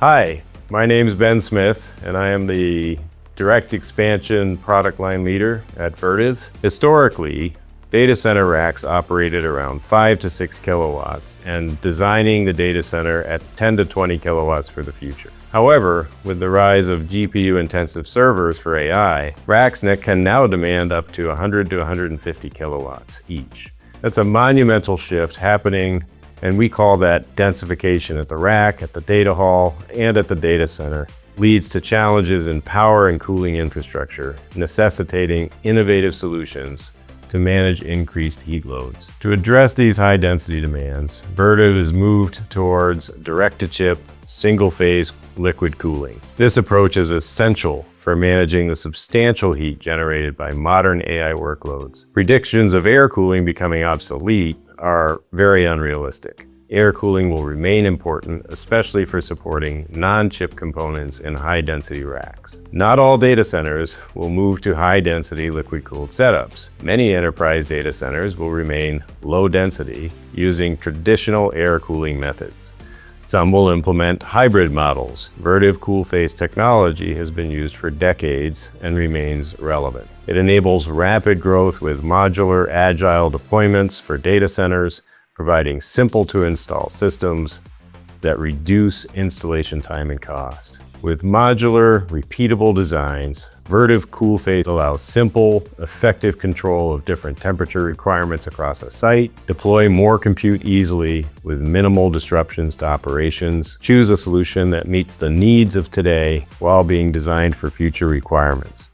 Hi, my name is Ben Smith, and I am the Direct Expansion Product Line Leader at Vertiv. Historically, data center racks operated around 5 to 6 kilowatts, and designing the data center at 10 to 20 kilowatts for the future. However, with the rise of GPU-intensive servers for AI, racks can now demand up to 100 to 150 kilowatts each. That's a monumental shift happening, and we call that densification at the rack, at the data hall, and at the data center. Leads to challenges in power and cooling infrastructure, necessitating innovative solutions to manage increased heat loads. To address these high-density demands, Vertiv has moved towards direct-to-chip, single-phase liquid cooling. This approach is essential for managing the substantial heat generated by modern AI workloads. Predictions of air cooling becoming obsolete are very unrealistic. Air cooling will remain important, especially for supporting non-chip components in high-density racks. Not all data centers will move to high-density liquid-cooled setups. Many enterprise data centers will remain low-density, using traditional air cooling methods. Some will implement hybrid models. Vertiv Coolphase Technology has been used for decades and remains relevant. It enables rapid growth with modular, agile deployments for data centers, providing simple-to-install systems that reduce installation time and cost. With modular, repeatable designs, Vertiv Coolphase allows simple, effective control of different temperature requirements across a site, deploy more compute easily with minimal disruptions to operations, choose a solution that meets the needs of today while being designed for future requirements.